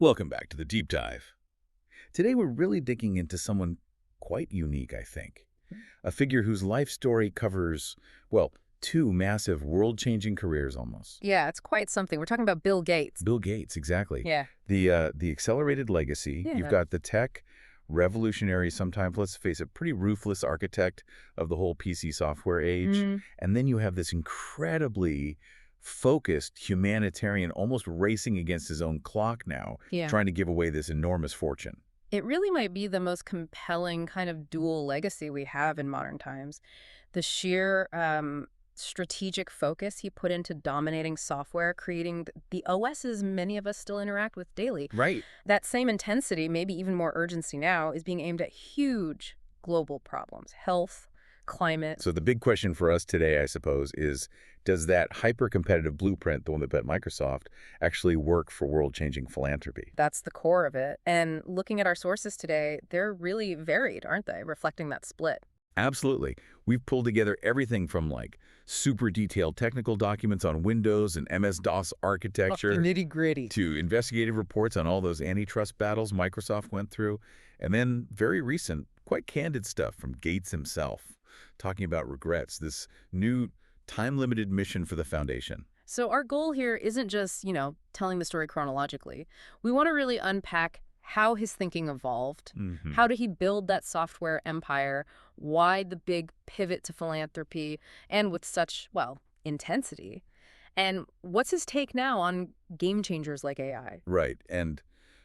Welcome back to the Deep Dive. Today we're really digging into someone quite unique, I think. A figure whose life story covers, well, two massive world-changing careers almost. Yeah, it's quite something. We're talking about Bill Gates. Bill Gates, exactly. Yeah. The accelerated legacy, you've Yeah. got the tech, revolutionary, sometimes, let's face it, pretty ruthless architect of the whole PC software age. Mm, And then you have this incredibly focused humanitarian, almost racing against his own clock now, yeah. trying to give away this enormous fortune. It really might be the most compelling kind of dual legacy we have in modern times. The sheer strategic focus he put into dominating software, creating the OSs many of us still interact with daily. Right. That same intensity, maybe even more urgency now, is being aimed at huge global problems: health, climate. So the big question for us today, I suppose, is does that hyper-competitive blueprint, the one that bet Microsoft, actually work for world-changing philanthropy? That's the core of it. And looking at our sources today, they're really varied, aren't they? Reflecting that split. Absolutely. We've pulled together everything from like super detailed technical documents on Windows and MS-DOS architecture Nitty-gritty. to investigative reports on all those antitrust battles Microsoft went through, and then very recent, quite candid stuff from Gates himself, talking about regrets, this new time-limited mission for the foundation. So our goal here isn't just, telling the story chronologically. We want to really unpack how his thinking evolved. How did he build that software empire? Why the big pivot to philanthropy and with such, well, intensity? And what's his take now on game changers like AI? Right. And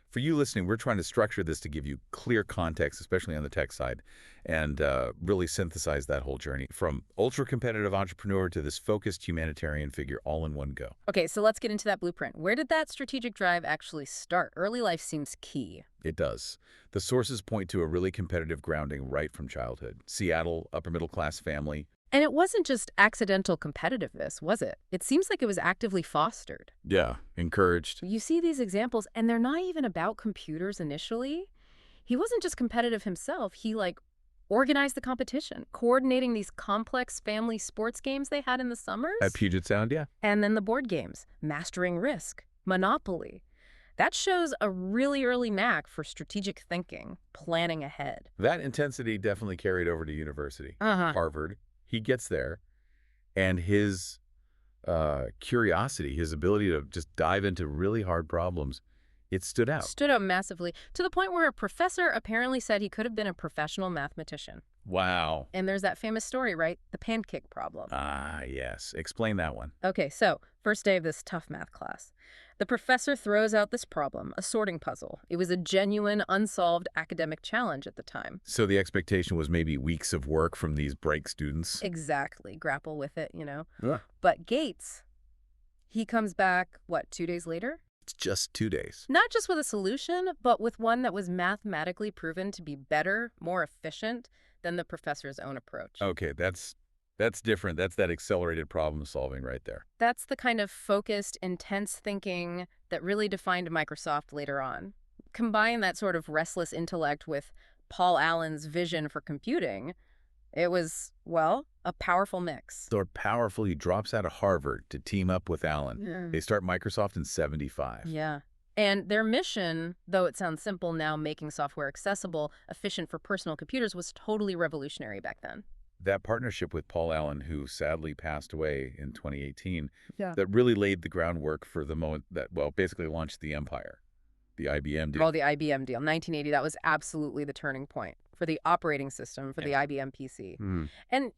for you listening, we're trying to structure this to give you clear context, especially on the tech side, and really synthesize that whole journey from ultra-competitive entrepreneur to this focused humanitarian figure all in one go. Okay, so let's get into that blueprint. Where did that strategic drive actually start? Early life seems key. It does. The sources point to a really competitive grounding right from childhood. Seattle, upper-middle-class family. And it wasn't just accidental competitiveness, was it? It seems like it was actively fostered. Yeah, encouraged. You see these examples, and they're not even about computers initially. He wasn't just competitive himself. He, organized the competition, coordinating these complex family sports games they had in the summers. At Puget Sound, yeah. And then the board games, Mastering Risk, Monopoly. That shows a really early knack for strategic thinking, planning ahead. That intensity definitely carried over to university. Harvard. He gets there, and his curiosity, his ability to just dive into really hard problems, it stood out. Stood out massively, to the point where a professor apparently said he could have been a professional mathematician. Wow. And there's that famous story, right? The pancake problem. Ah, yes. Explain that one. Okay, so first day of this tough math class. The professor throws out this problem, a sorting puzzle. It was a genuine, unsolved academic challenge at the time. So the expectation was maybe weeks of work from these break students? Exactly. Grapple with it, Yeah. But Gates, he comes back, 2 days later? It's just 2 days. Not just with a solution, but with one that was mathematically proven to be better, more efficient than the professor's own approach. Okay, that's different. That's that accelerated problem solving right there. That's the kind of focused, intense thinking that really defined Microsoft later on. Combine that sort of restless intellect with Paul Allen's vision for computing, it was, a powerful mix. They're powerful. He drops out of Harvard to team up with Allen. Yeah. They start Microsoft in '75. Yeah. And their mission, though it sounds simple now, making software accessible, efficient for personal computers, was totally revolutionary back then. That partnership with Paul Allen, who sadly passed away in 2018, Yeah. that really laid the groundwork for the moment that, basically launched the empire, the IBM deal. Well, the IBM deal, 1980, that was absolutely the turning point for the operating system, for the IBM PC. And,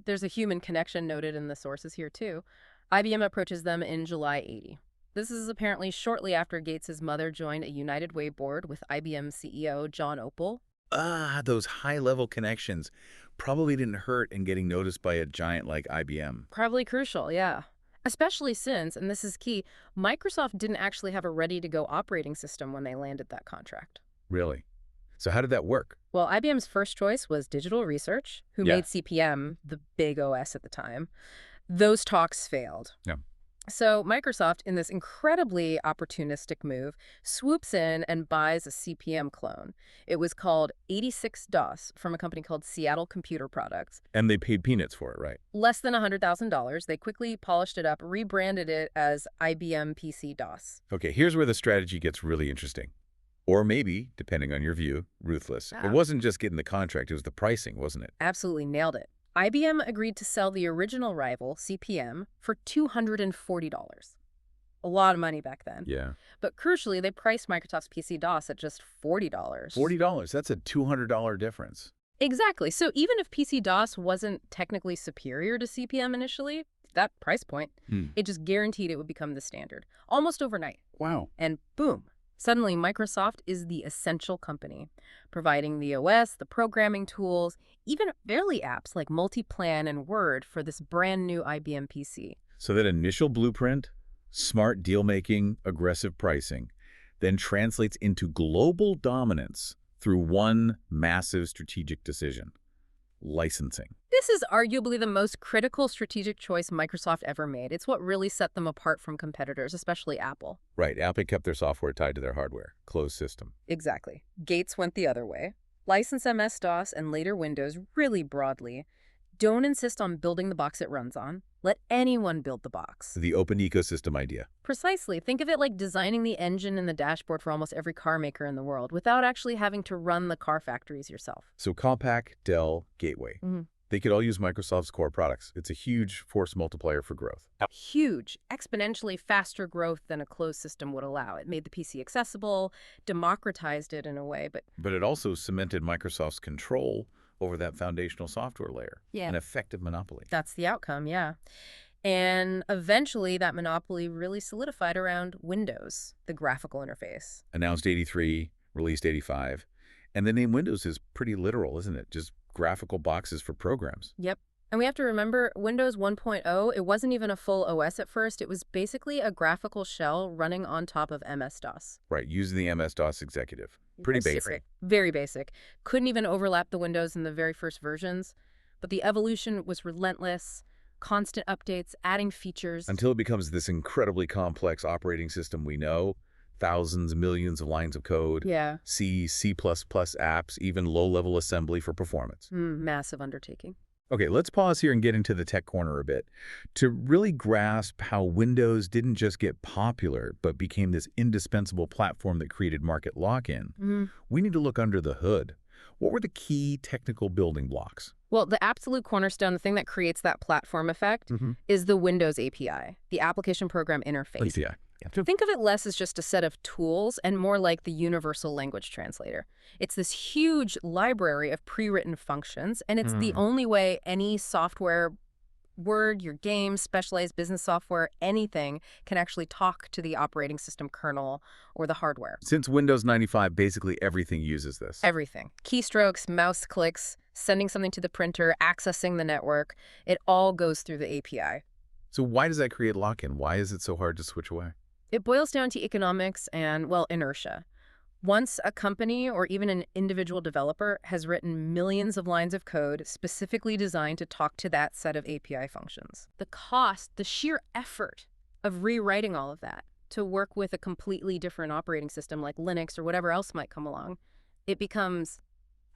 there's a human connection noted in the sources here, too. IBM approaches them in July 80. This is apparently shortly after Gates's mother joined a United Way board with IBM CEO John Opel. Ah, those high-level connections probably didn't hurt in getting noticed by a giant like IBM. Probably crucial, yeah. Especially since, and this is key, Microsoft didn't actually have a ready-to-go operating system when they landed that contract. Really? So how did that work? Well, IBM's first choice was Digital Research, who Yeah. made CPM the big OS at the time. Those talks failed. Yeah. So Microsoft, in this incredibly opportunistic move, swoops in and buys a CPM clone. It was called 86DOS from a company called Seattle Computer Products. And they paid peanuts for it, right? Less than $100,000. They quickly polished it up, rebranded it as IBM PC DOS. Okay, here's where the strategy gets really interesting. Or maybe, depending on your view, ruthless. It Ah. wasn't just getting the contract, it was the pricing, wasn't it? Absolutely nailed it. IBM agreed to sell the original rival, CPM, for $240. A lot of money back then. Yeah. But crucially, they priced Microsoft's PC-DOS at just $40. $40, that's a $200 difference. Exactly. So even if PC-DOS wasn't technically superior to CPM initially, that price point, it just guaranteed it would become the standard, almost overnight. Wow. And boom, suddenly Microsoft is the essential company, providing the OS, the programming tools, even barely apps like Multiplan and Word for this brand new IBM PC. So that initial blueprint, smart deal-making, aggressive pricing, then translates into global dominance through one massive strategic decision: licensing. This is arguably the most critical strategic choice Microsoft ever made. It's what really set them apart from competitors, especially Apple. Right, Apple kept their software tied to their hardware, closed system. Exactly. Gates went the other way. License MS-DOS and later Windows really broadly. Don't insist on building the box it runs on. Let anyone build the box. The open ecosystem idea. Precisely. Think of it like designing the engine and the dashboard for almost every car maker in the world without actually having to run the car factories yourself. So Compaq, Dell, Gateway. They could all use Microsoft's core products. It's a huge force multiplier for growth. Huge, exponentially faster growth than a closed system would allow. It made the PC accessible, democratized it in a way, But it also cemented Microsoft's control over that foundational software layer. Yeah. An effective monopoly. that's the outcome, yeah. And eventually that monopoly really solidified around Windows, the graphical interface. Announced 83, released 85. And the name Windows is pretty literal, isn't it? Just graphical boxes for programs. Yep. And we have to remember Windows 1.0, it wasn't even a full OS at first. It was basically a graphical shell running on top of MS-DOS. Right, using the MS-DOS executive. Pretty basic. Very basic. Couldn't even overlap the Windows in the very first versions. But the evolution was relentless, constant updates, adding features. Until it becomes this incredibly complex operating system we know. Thousands, millions of lines of code. Yeah. C, C++ apps, even low-level assembly for performance. Massive undertaking. Okay, let's pause here and get into the tech corner a bit. To really grasp how Windows didn't just get popular, but became this indispensable platform that created market lock-in, we need to look under the hood. What were the key technical building blocks? Well, the absolute cornerstone, the thing that creates that platform effect, is the Windows API, the Application Program Interface. API. Think of it less as just a set of tools and more like the universal language translator. It's this huge library of pre-written functions, and it's the only way any software, Word, your games, specialized business software, anything can actually talk to the operating system kernel or the hardware. Since Windows 95, basically everything uses this. Everything. Keystrokes, mouse clicks, sending something to the printer, accessing the network, it all goes through the API. So why does that create lock-in? Why is it so hard to switch away? It boils down to economics and, well, inertia. Once a company or even an individual developer has written millions of lines of code specifically designed to talk to that set of API functions, the cost, the sheer effort of rewriting all of that to work with a completely different operating system like Linux or whatever else might come along, it becomes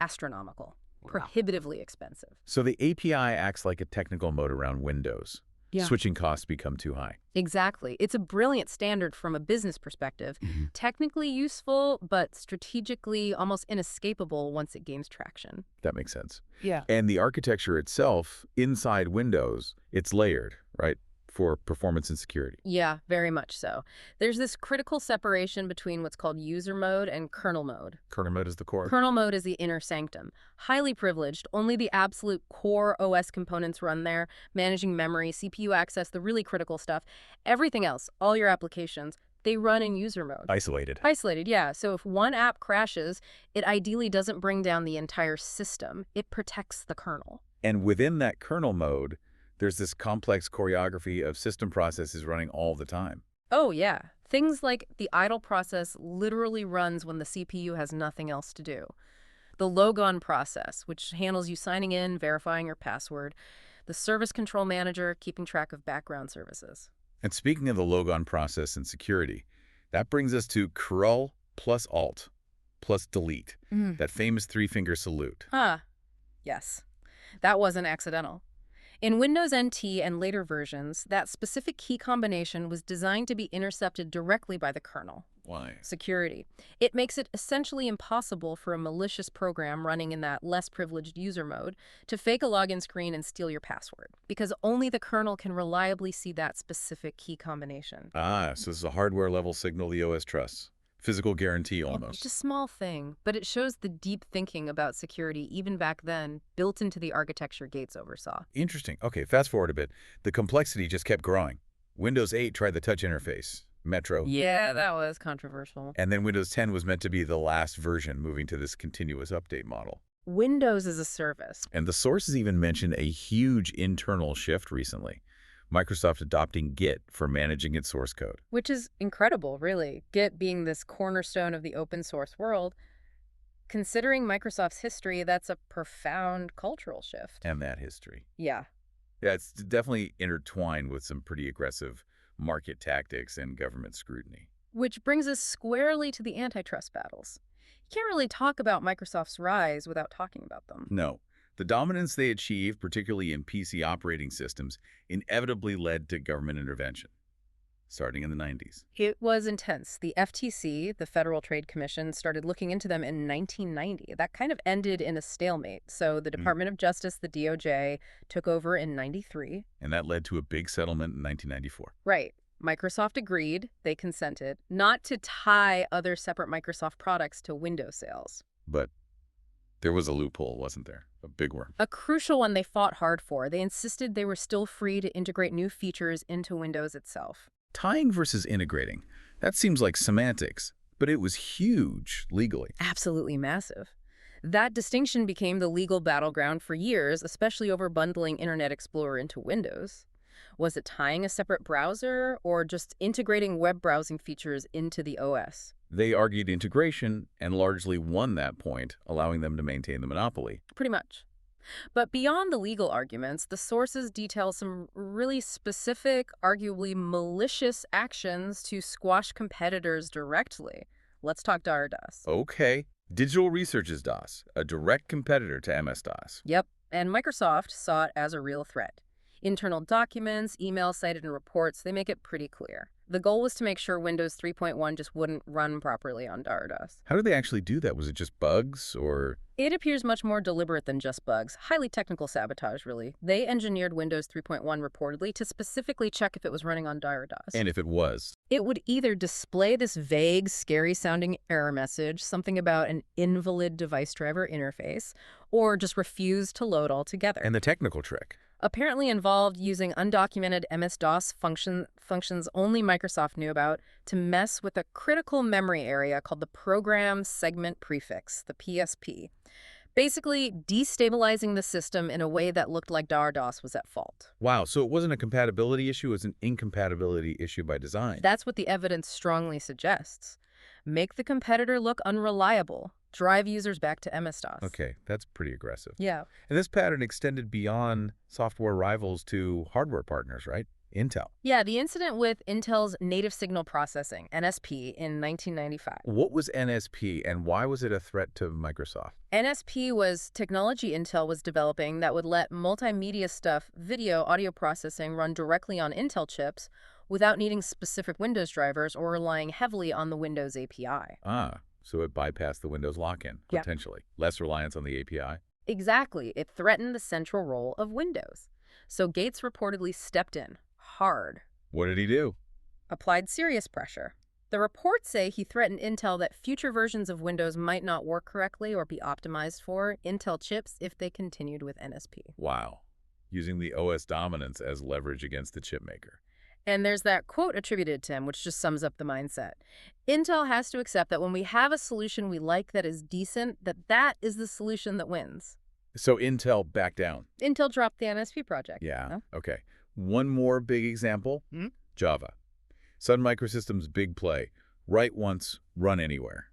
astronomical, prohibitively expensive. So the API acts like a technical moat around Windows. Yeah. Switching costs become too high. Exactly. It's a brilliant standard from a business perspective. Technically useful, but strategically almost inescapable once it gains traction. That makes sense. Yeah. And the architecture itself, inside Windows, it's layered, right, for performance and security. Yeah, very much so. There's this critical separation between what's called user mode and kernel mode. Kernel mode is the core. Kernel mode is the inner sanctum. Highly privileged, only the absolute core OS components run there, managing memory, CPU access, the really critical stuff. Everything else, all your applications, they run in user mode. Isolated. Isolated, yeah. So if one app crashes, it ideally doesn't bring down the entire system. It protects the kernel. And within that kernel mode, there's this complex choreography of system processes running all the time. Oh, yeah. Things like the idle process literally runs when the CPU has nothing else to do. The logon process, which handles you signing in, verifying your password. The service control manager, keeping track of background services. And speaking of the logon process and security, that brings us to Ctrl plus Alt plus Delete, Mm. that famous three-finger salute. Ah, yes. That wasn't accidental. In Windows NT and later versions, that specific key combination was designed to be intercepted directly by the kernel. Why? Security. It makes it essentially impossible for a malicious program running in that less privileged user mode to fake a login screen and steal your password, because only the kernel can reliably see that specific key combination. Ah, so this is a hardware-level signal the OS trusts. Physical guarantee, It's almost. a small thing, but it shows the deep thinking about security even back then, built into the architecture Gates oversaw. Interesting. Okay, fast forward a bit. The complexity just kept growing. Windows 8 tried the touch interface, Metro, Yeah, that was controversial. and then Windows 10 was meant to be the last version, moving to this continuous update model. Windows as a service. And the sources even mention a huge internal shift recently. Microsoft adopting Git for managing its source code. Which is incredible, really. Git being this cornerstone of the open source world. Considering Microsoft's history, that's a profound cultural shift. And that history. Yeah. Yeah, it's definitely intertwined with some pretty aggressive market tactics and government scrutiny. Which brings us squarely to the antitrust battles. You can't really talk about Microsoft's rise without talking about them. No, the dominance they achieved, particularly in PC operating systems, inevitably led to government intervention, starting in the 90s. It was intense. The FTC, the Federal Trade Commission, started looking into them in 1990. That kind of ended in a stalemate. So the Department of Justice, the DOJ, took over in 93. And that led to a big settlement in 1994. Right. Microsoft agreed, they consented, not to tie other separate Microsoft products to Windows sales. But there was a loophole, wasn't there? A big one. A crucial one they fought hard for. They insisted they were still free to integrate new features into Windows itself. Tying versus integrating. That seems like semantics, but it was huge legally. Absolutely massive. That distinction became the legal battleground for years, especially over bundling Internet Explorer into Windows. Was it tying a separate browser or just integrating web browsing features into the OS? They argued integration and largely won that point, allowing them to maintain the monopoly. Pretty much. But beyond the legal arguments, the sources detail some really specific, arguably malicious actions to squash competitors directly. Let's talk DAR-DOS. Okay. Digital Research's DOS, a direct competitor to MS-DOS. Yep, and Microsoft saw it as a real threat. Internal documents, emails cited in reports, they make it pretty clear. The goal was to make sure Windows 3.1 just wouldn't run properly on DAR-DOS. How did they actually do that? Was it just bugs or? It appears much more deliberate than just bugs. Highly technical sabotage, really. They engineered Windows 3.1 reportedly to specifically check if it was running on DAR-DOS. And if it was? It would either display this vague, scary-sounding error message, something about an invalid device driver interface, or just refuse to load altogether. And the technical trick? Apparently involved using undocumented MS-DOS functions only Microsoft knew about to mess with a critical memory area called the Program Segment Prefix, the PSP. Basically, destabilizing the system in a way that looked like DAR-DOS was at fault. Wow, so it wasn't a compatibility issue, it was an incompatibility issue by design. That's what the evidence strongly suggests. Make the competitor look unreliable. Drive users back to MS-DOS. Okay, that's pretty aggressive. Yeah. And this pattern extended beyond software rivals to hardware partners, right? Intel. Yeah, the incident with Intel's native signal processing, NSP, in 1995. What was NSP and why was it a threat to Microsoft? NSP was technology Intel was developing that would let multimedia stuff, video, audio processing run directly on Intel chips without needing specific Windows drivers or relying heavily on the Windows API. Ah, so it bypassed the Windows lock-in, Yeah. potentially. Less reliance on the API. Exactly. It threatened the central role of Windows. So Gates reportedly stepped in hard. What did he do? Applied serious pressure. The reports say he threatened Intel that future versions of Windows might not work correctly or be optimized for Intel chips if they continued with NSP. Wow. Using the OS dominance as leverage against the chip maker. And there's that quote attributed to him, which just sums up the mindset. Intel has to accept that when we have a solution we like that is decent, that is the solution that wins. So Intel backed down. Intel dropped the NSP project. Yeah. Huh? Okay. One more big example. Java. Sun Microsystems' big play. Write once, run anywhere.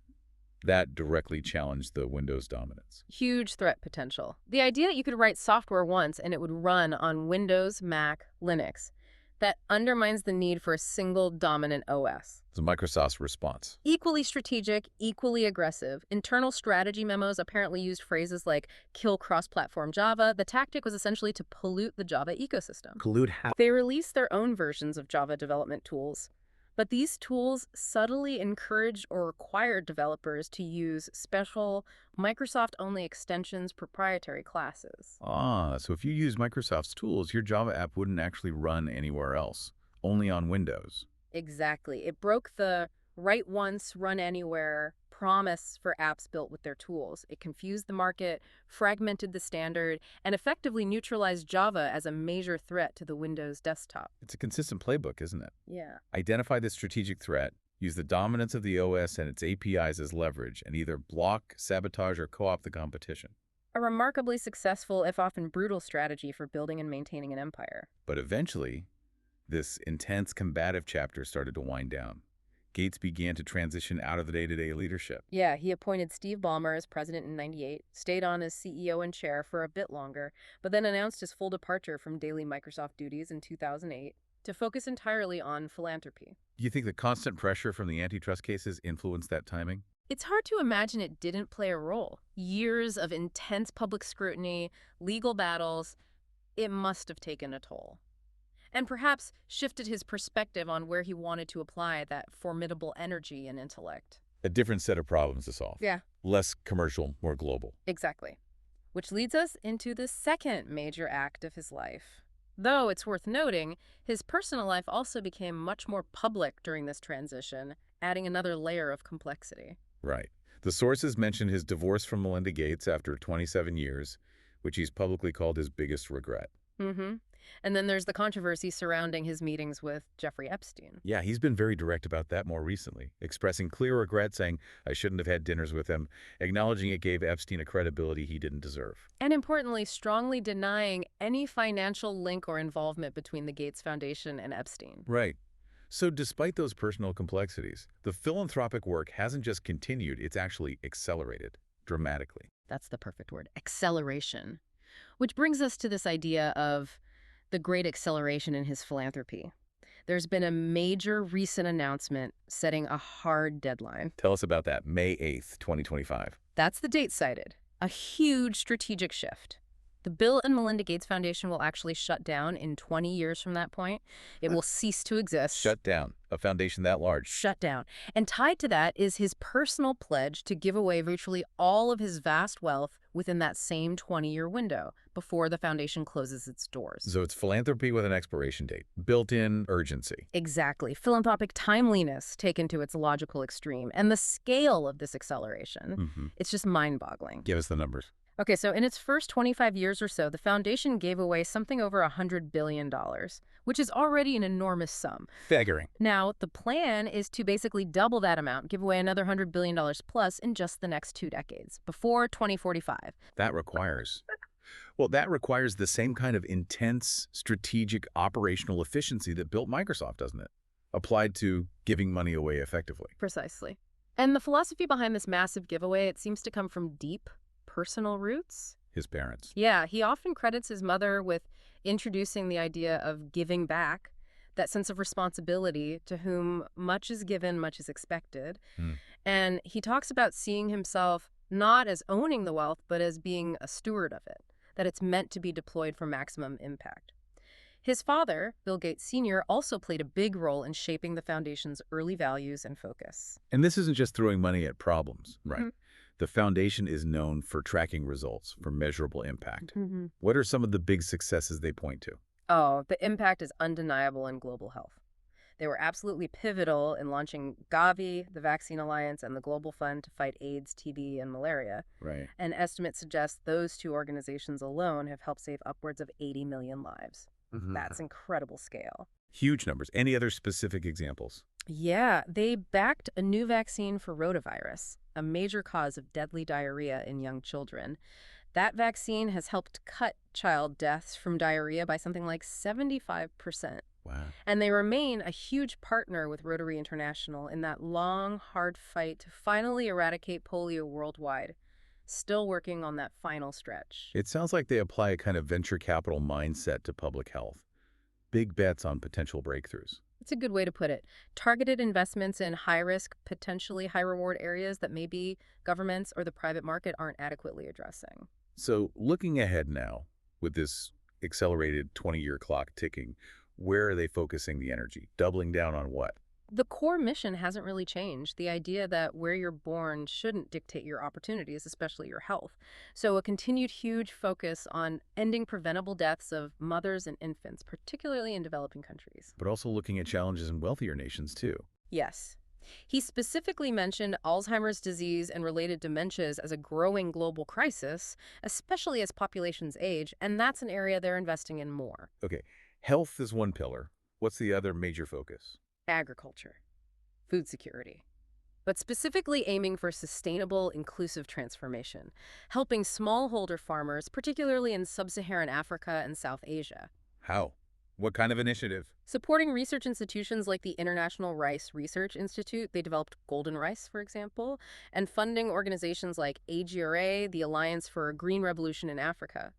That directly challenged the Windows dominance. Huge threat potential. The idea that you could write software once and it would run on Windows, Mac, Linux. that undermines the need for a single dominant OS. It's Microsoft's response. Equally strategic, equally aggressive. Internal strategy memos apparently used phrases like kill cross-platform Java. The tactic was essentially to pollute the Java ecosystem. Collude how? They released their own versions of Java development tools, but these tools subtly encouraged or required developers to use special Microsoft-only extensions proprietary classes. So if you use Microsoft's tools, your Java app wouldn't actually run anywhere else, only on Windows. Exactly. It broke the write once, run anywhere promise for apps built with their tools. It confused the market, fragmented the standard, and effectively neutralized Java as a major threat to the Windows desktop. It's a consistent playbook, isn't it? Yeah. Identify the strategic threat, use the dominance of the OS and its APIs as leverage, and either block, sabotage, or co-opt the competition. A remarkably successful, if often brutal, strategy for building and maintaining an empire. But eventually, this intense combative chapter started to wind down. Gates began to transition out of the day-to-day leadership. Yeah, he appointed Steve Ballmer as president in '98, stayed on as CEO and chair for a bit longer, but then announced his full departure from daily Microsoft duties in 2008 to focus entirely on philanthropy. Do you think the constant pressure from the antitrust cases influenced that timing? It's hard to imagine it didn't play a role. Years of intense public scrutiny, legal battles, it must have taken a toll. And perhaps shifted his perspective on where he wanted to apply that formidable energy and intellect. A different set of problems to solve. Yeah. Less commercial, more global. Exactly. Which leads us into the second major act of his life. Though it's worth noting, his personal life also became much more public during this transition, adding another layer of complexity. Right. The sources mention his divorce from Melinda Gates after 27 years, which he's publicly called his biggest regret. Mm-hmm. And then there's the controversy surrounding his meetings with Jeffrey Epstein. Yeah, he's been very direct about that more recently, expressing clear regret, saying, I shouldn't have had dinners with him, acknowledging it gave Epstein a credibility he didn't deserve. And importantly, strongly denying any financial link or involvement between the Gates Foundation and Epstein. Right. So despite those personal complexities, the philanthropic work hasn't just continued, it's actually accelerated dramatically. That's the perfect word, acceleration. Which brings us to this idea of the great acceleration in his philanthropy. There's been a major recent announcement setting a hard deadline. Tell us about that, May 8th, 2025. That's the date cited. A huge strategic shift. The Bill and Melinda Gates Foundation will actually shut down in 20 years from that point. It will cease to exist. Shut down. A foundation that large. Shut down. And tied to that is his personal pledge to give away virtually all of his vast wealth within that same 20-year window before the foundation closes its doors. So it's philanthropy with an expiration date, built-in urgency. Exactly. Philanthropic timeliness taken to its logical extreme. And the scale of this acceleration, it's just mind-boggling. Give us the numbers. Okay, so in its first 25 years or so, the foundation gave away something over $100 billion, which is already an enormous sum. Staggering. Now, the plan is to basically double that amount, give away another $100 billion plus in just the next 2 decades, before 2045. That requires the same kind of intense, strategic, operational efficiency that built Microsoft, doesn't it? Applied to giving money away effectively. Precisely. And the philosophy behind this massive giveaway, it seems to come from deep personal roots. His parents. Yeah, he often credits his mother with introducing the idea of giving back, that sense of responsibility to whom much is given, much is expected. And he talks about seeing himself not as owning the wealth, but as being a steward of it, that it's meant to be deployed for maximum impact. His father, Bill Gates Sr., also played a big role in shaping the foundation's early values and focus. And this isn't just throwing money at problems, right? The foundation is known for tracking results, for measurable impact. What are some of the big successes they point to? Oh, the impact is undeniable in global health. They were absolutely pivotal in launching Gavi, the Vaccine Alliance, and the Global Fund to fight AIDS, TB, and malaria. Right. And estimates suggest those 2 organizations alone have helped save upwards of 80 million lives. That's incredible scale. Huge numbers. Any other specific examples? Yeah, they backed a new vaccine for rotavirus, a major cause of deadly diarrhea in young children. That vaccine has helped cut child deaths from diarrhea by something like 75%. Wow. And they remain a huge partner with Rotary International in that long, hard fight to finally eradicate polio worldwide. Still working on that final stretch. It sounds like they apply a kind of venture capital mindset to public health. big bets on potential breakthroughs. It's a good way to put it. Targeted investments in high-risk, potentially high-reward areas that maybe governments or the private market aren't adequately addressing. So looking ahead now, with this accelerated 20-year clock ticking, where are they focusing the energy? Doubling down on what? The core mission hasn't really changed. The idea that where you're born shouldn't dictate your opportunities, especially your health. So a continued huge focus on ending preventable deaths of mothers and infants, particularly in developing countries. But also looking at challenges in wealthier nations, too. Yes. He specifically mentioned Alzheimer's disease and related dementias as a growing global crisis, especially as populations age, and that's an area they're investing in more. Okay, health is one pillar. What's the other major focus? Agriculture, food security, but specifically aiming for sustainable, inclusive transformation, helping smallholder farmers, particularly in sub-Saharan Africa and South Asia. How? What kind of initiative? Supporting research institutions like the International Rice Research Institute, they developed golden rice, for example, and funding organizations like AGRA, the Alliance for a Green Revolution in Africa.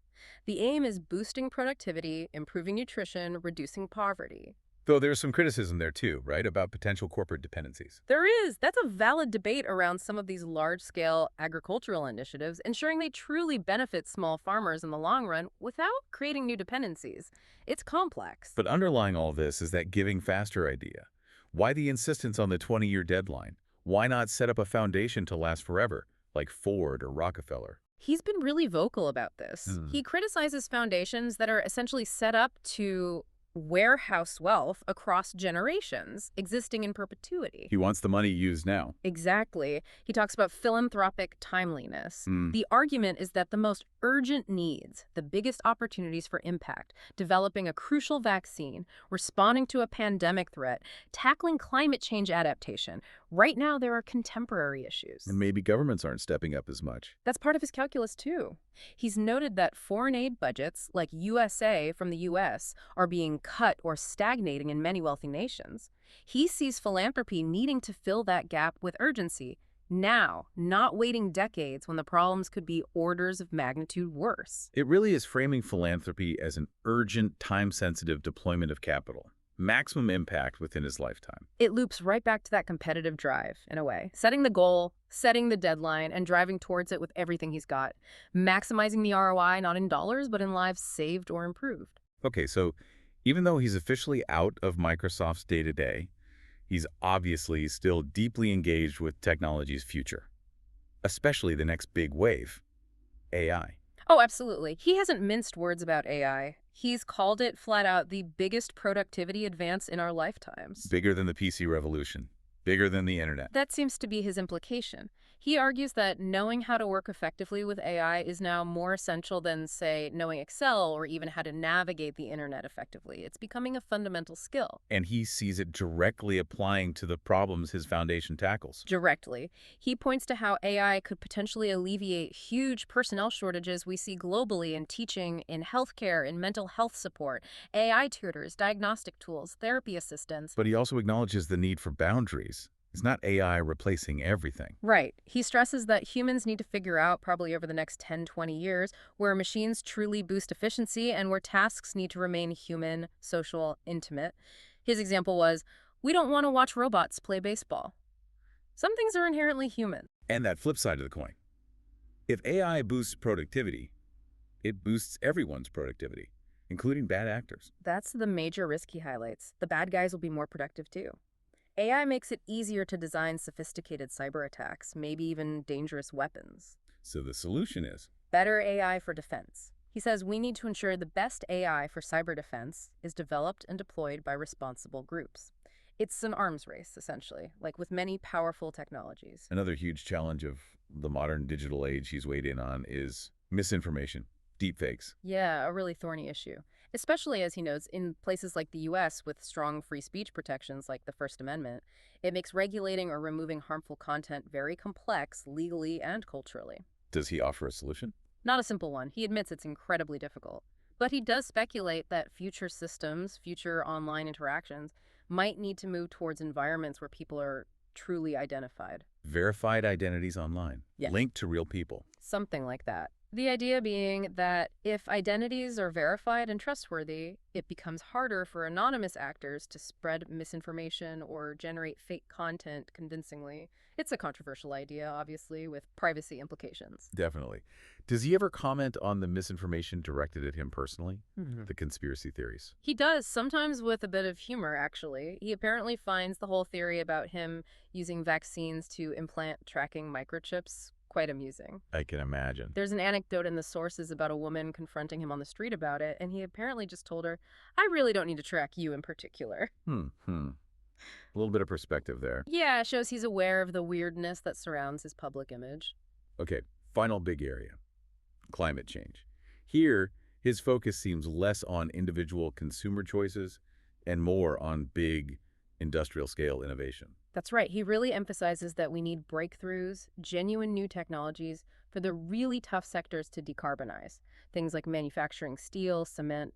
The aim is boosting productivity, improving nutrition, reducing poverty. Though there's some criticism there too, right, about potential corporate dependencies. There is. That's a valid debate around some of these large-scale agricultural initiatives, ensuring they truly benefit small farmers in the long run without creating new dependencies. It's complex. But underlying all this is that giving faster idea. Why the insistence on the 20-year deadline? Why not set up a foundation to last forever, like Ford or Rockefeller? He's been really vocal about this. He criticizes foundations that are essentially set up to warehouse wealth across generations, existing in perpetuity. He wants the money used now. Exactly. He talks about philanthropic timeliness. The argument is that the most urgent needs, the biggest opportunities for impact, developing a crucial vaccine, responding to a pandemic threat, tackling climate change adaptation. Right now, there are contemporary issues. And maybe governments aren't stepping up as much. That's part of his calculus, too. He's noted that foreign aid budgets, like USA from the U.S., are being cut or stagnating in many wealthy nations. He sees philanthropy needing to fill that gap with urgency, now, not waiting decades when the problems could be orders of magnitude worse. It really is framing philanthropy as an urgent, time-sensitive deployment of capital. Maximum impact within his lifetime. It loops right back to that competitive drive, in a way. Setting the goal, setting the deadline, and driving towards it with everything he's got. Maximizing the ROI not in dollars, but in lives saved or improved. Okay, so even though he's officially out of Microsoft's day-to-day, he's obviously still deeply engaged with technology's future, especially the next big wave, AI. Oh, absolutely. He hasn't minced words about AI. He's called it flat out the biggest productivity advance in our lifetimes. Bigger than the PC revolution, bigger than the internet. That seems to be his implication. He argues that knowing how to work effectively with AI is now more essential than, say, knowing Excel or even how to navigate the internet effectively. It's becoming a fundamental skill. And he sees it directly applying to the problems his foundation tackles. Directly. He points to how AI could potentially alleviate huge personnel shortages we see globally in teaching, in healthcare, in mental health support, AI tutors, diagnostic tools, therapy assistants. But he also acknowledges the need for boundaries. It's not AI replacing everything. Right. He stresses that humans need to figure out, probably over the next 10, 20 years, where machines truly boost efficiency and where tasks need to remain human, social, intimate. His example was, we don't want to watch robots play baseball. Some things are inherently human. And that flip side of the coin. If AI boosts productivity, it boosts everyone's productivity, including bad actors. That's the major risk he highlights. The bad guys will be more productive too. AI makes it easier to design sophisticated cyber attacks, maybe even dangerous weapons. So the solution is Better AI for defense. He says we need to ensure the best AI for cyber defense is developed and deployed by responsible groups. It's an arms race, essentially, like with many powerful technologies. another huge challenge of the modern digital age he's weighed in on is misinformation, deepfakes. Yeah, a really thorny issue. Especially, as he notes, in places like the U.S. with strong free speech protections like the First Amendment, it makes regulating or removing harmful content very complex legally and culturally. Does he offer a solution? Not a simple one. He admits it's incredibly difficult. But he does speculate that future systems, future online interactions, might need to move towards environments where people are truly identified. Verified identities online, Yes. linked to real people. Something like that. The idea being that if identities are verified and trustworthy, it becomes harder for anonymous actors to spread misinformation or generate fake content convincingly. It's a controversial idea, obviously, with privacy implications. Definitely. Does he ever comment on the misinformation directed at him personally? The conspiracy theories. He does, sometimes with a bit of humor, actually. He apparently finds the whole theory about him using vaccines to implant tracking microchips quite amusing. I can imagine. There's an anecdote in the sources about a woman confronting him on the street about it, and he apparently just told her, I really don't need to track you in particular. A little bit of perspective there. Yeah, it shows he's aware of the weirdness that surrounds his public image. Okay, final big area. Climate change. Here, his focus seems less on individual consumer choices and more on big industrial-scale innovation. That's right. He really emphasizes that we need breakthroughs, genuine new technologies for the really tough sectors to decarbonize. Things like manufacturing steel, cement,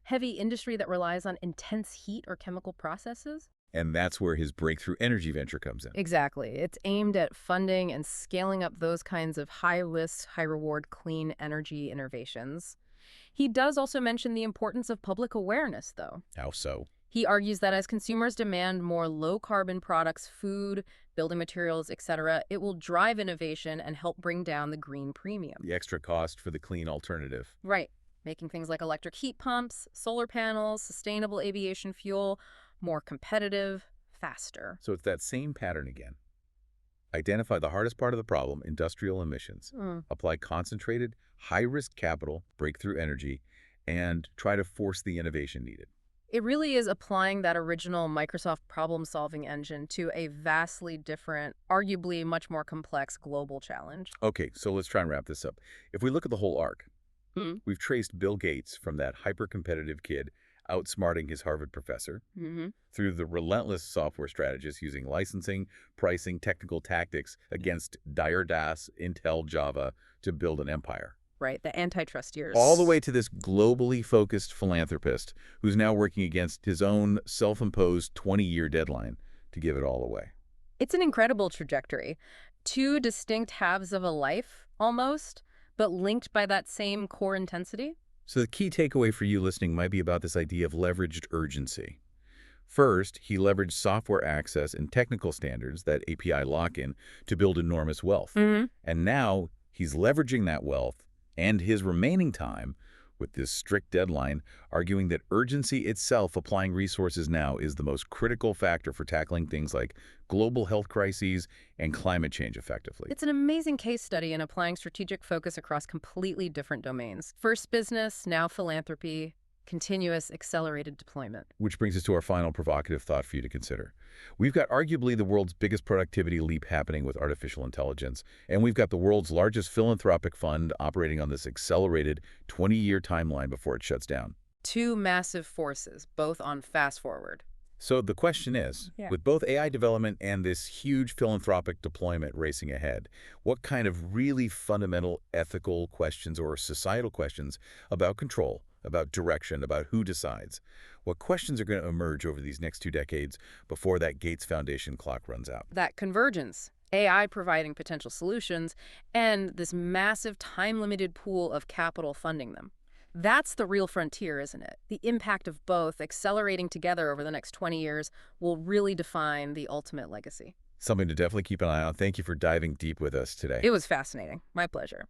heavy industry that relies on intense heat or chemical processes. And that's where his breakthrough energy venture comes in. Exactly. It's aimed at funding and scaling up those kinds of high-risk, high-reward clean energy innovations. He does also mention the importance of public awareness, though. How so? He argues that as consumers demand more low-carbon products, food, building materials, etc., it will drive innovation and help bring down the green premium. The extra cost for the clean alternative. Right. Making things like electric heat pumps, solar panels, sustainable aviation fuel more competitive, faster. So it's that same pattern again. Identify the hardest part of the problem, industrial emissions. Apply concentrated, high-risk capital, breakthrough energy, and try to force the innovation needed. It really is applying that original Microsoft problem-solving engine to a vastly different, arguably much more complex global challenge. Okay, so let's try and wrap this up. If we look at the whole arc, we've traced Bill Gates from that hyper-competitive kid outsmarting his Harvard professor, through the relentless software strategists using licensing, pricing, technical tactics against dire DAS, Intel, Java to build an empire. Right, the antitrust years. All the way to this globally focused philanthropist who's now working against his own self-imposed 20-year deadline to give it all away. It's an incredible trajectory. Two distinct halves of a life, almost, but linked by that same core intensity. So the key takeaway for you listening might be about this idea of leveraged urgency. First, he leveraged software access and technical standards, that API lock-in, to build enormous wealth. And now he's leveraging that wealth and his remaining time with this strict deadline, arguing that urgency itself, applying resources now, is the most critical factor for tackling things like global health crises and climate change effectively. It's an amazing case study in applying strategic focus across completely different domains. First business, now philanthropy, continuous accelerated deployment. Which brings us to our final provocative thought for you to consider. We've got arguably the world's biggest productivity leap happening with artificial intelligence, and we've got the world's largest philanthropic fund operating on this accelerated 20-year timeline before it shuts down. Two massive forces, both on fast forward. So the question is, with both AI development and this huge philanthropic deployment racing ahead, what kind of really fundamental ethical questions or societal questions about control, about direction, about who decides, what questions are going to emerge over these next 2 decades before that Gates Foundation clock runs out? That convergence, AI providing potential solutions, and this massive time-limited pool of capital funding them. That's the real frontier, isn't it? The impact of both accelerating together over the next 20 years will really define the ultimate legacy. Something to definitely keep an eye on. Thank you for diving deep with us today. It was fascinating. My pleasure.